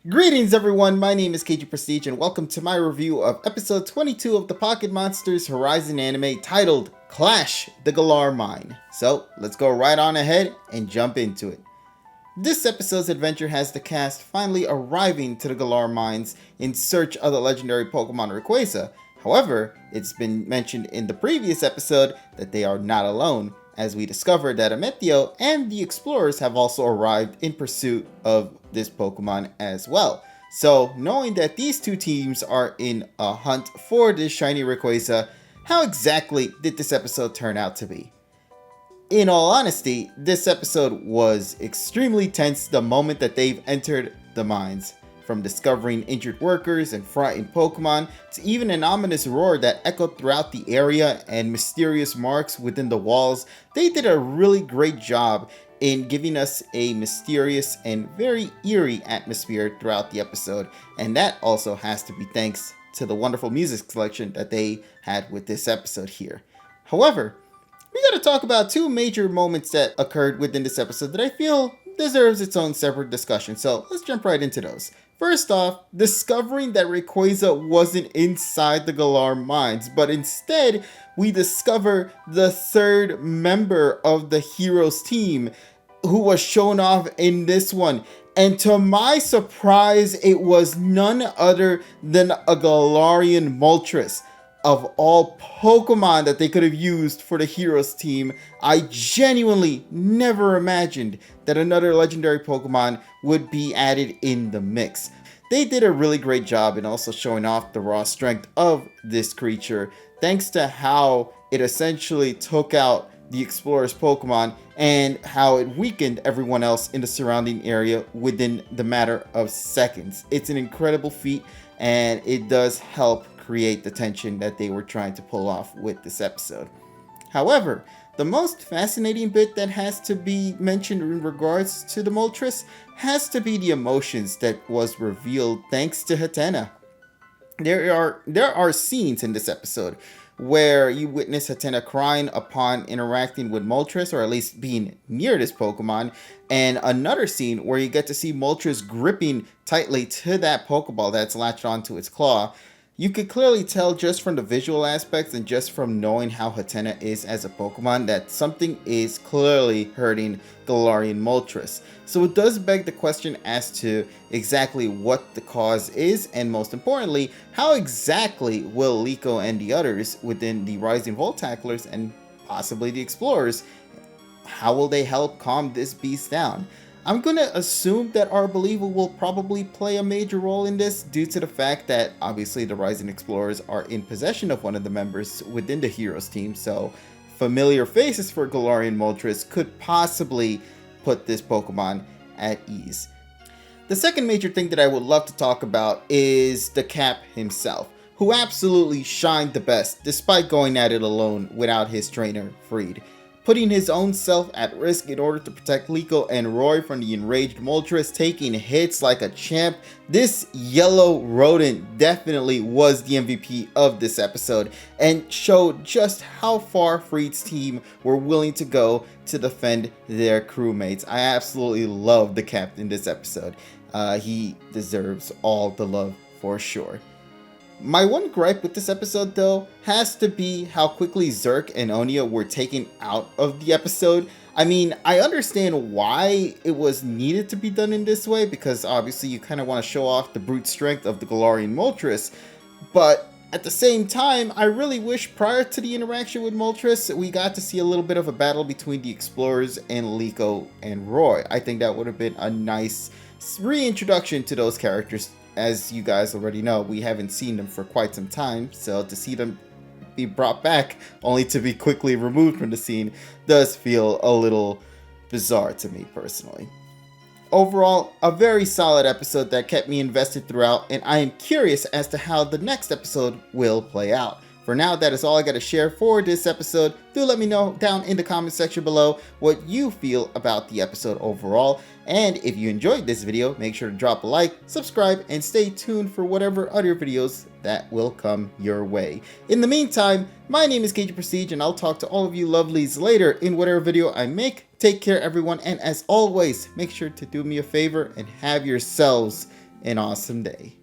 Greetings everyone, my name is KGPrestige and welcome to my review of episode 22 of the Pocket Monsters Horizon anime titled Clash the Galar Mine. So let's go right on ahead and jump into it. This episode's adventure has the cast finally arriving to the Galar Mines in search of the legendary Pokemon Rayquaza. However, it's been mentioned in the previous episode that they are not alone, as we discovered that Ametio and the explorers have also arrived in pursuit of this Pokemon as well. So, knowing that these two teams are in a hunt for this shiny Rayquaza, how exactly did this episode turn out to be? In all honesty, this episode was extremely tense the moment that they've entered the mines. From discovering injured workers and frightened Pokemon, to even an ominous roar that echoed throughout the area and mysterious marks within the walls, they did a really great job in giving us a mysterious and very eerie atmosphere throughout the episode, and that also has to be thanks to the wonderful music selection that they had with this episode here. However, we gotta talk about two major moments that occurred within this episode that I feel deserves its own separate discussion, so let's jump right into those. First off, discovering that Rayquaza wasn't inside the Galar Mines, but instead we discover the third member of the heroes team who was shown off in this one. And to my surprise, it was none other than a Galarian Moltres. Of all Pokemon that they could have used for the heroes team, I genuinely never imagined that another legendary Pokemon would be added in the mix. They did a really great job in also showing off the raw strength of this creature, thanks to how it essentially took out the explorer's Pokemon and how it weakened everyone else in the surrounding area within the matter of seconds. It's an incredible feat, and it does help create the tension that they were trying to pull off with this episode. However, the most fascinating bit that has to be mentioned in regards to the Moltres has to be the emotions that was revealed thanks to Hatena. There are scenes in this episode where you witness Hatena crying upon interacting with Moltres, or at least being near this Pokemon, and another scene where you get to see Moltres gripping tightly to that Pokeball that's latched onto its claw. You could clearly tell just from the visual aspects and just from knowing how Hatena is as a Pokemon that something is clearly hurting Galarian Moltres. So it does beg the question as to exactly what the cause is, and most importantly, how exactly will Liko and the others within the Rising Voltaclers and possibly the Explorers, how will they help calm this beast down? I'm gonna assume that Arboliva will probably play a major role in this due to the fact that obviously the Rising Explorers are in possession of one of the members within the heroes team, so familiar faces for Galarian Moltres could possibly put this Pokemon at ease. The second major thing that I would love to talk about is the Cap himself, who absolutely shined the best despite going at it alone without his trainer Freed. Putting his own self at risk in order to protect Liko and Roy from the enraged Moltres, taking hits like a champ. This yellow rodent definitely was the MVP of this episode and showed just how far Freed's team were willing to go to defend their crewmates. I absolutely love the captain this episode. He deserves all the love for sure. My one gripe with this episode though has to be how quickly Zerk and Onia were taken out of the episode. I mean, I understand why it was needed to be done in this way, because obviously you kind of want to show off the brute strength of the Galarian Moltres, but at the same time, I really wish prior to the interaction with Moltres, we got to see a little bit of a battle between the Explorers and Liko and Roy. I think that would have been a nice reintroduction to those characters. As you guys already know, we haven't seen them for quite some time, so to see them be brought back only to be quickly removed from the scene does feel a little bizarre to me personally. Overall, a very solid episode that kept me invested throughout, and I am curious as to how the next episode will play out. For now, that is all I got to share for this episode. Do let me know down in the comment section below what you feel about the episode overall. And if you enjoyed this video, make sure to drop a like, subscribe, and stay tuned for whatever other videos that will come your way. In the meantime, my name is KGPrestige, and I'll talk to all of you lovelies later in whatever video I make. Take care, everyone, and as always, make sure to do me a favor and have yourselves an awesome day.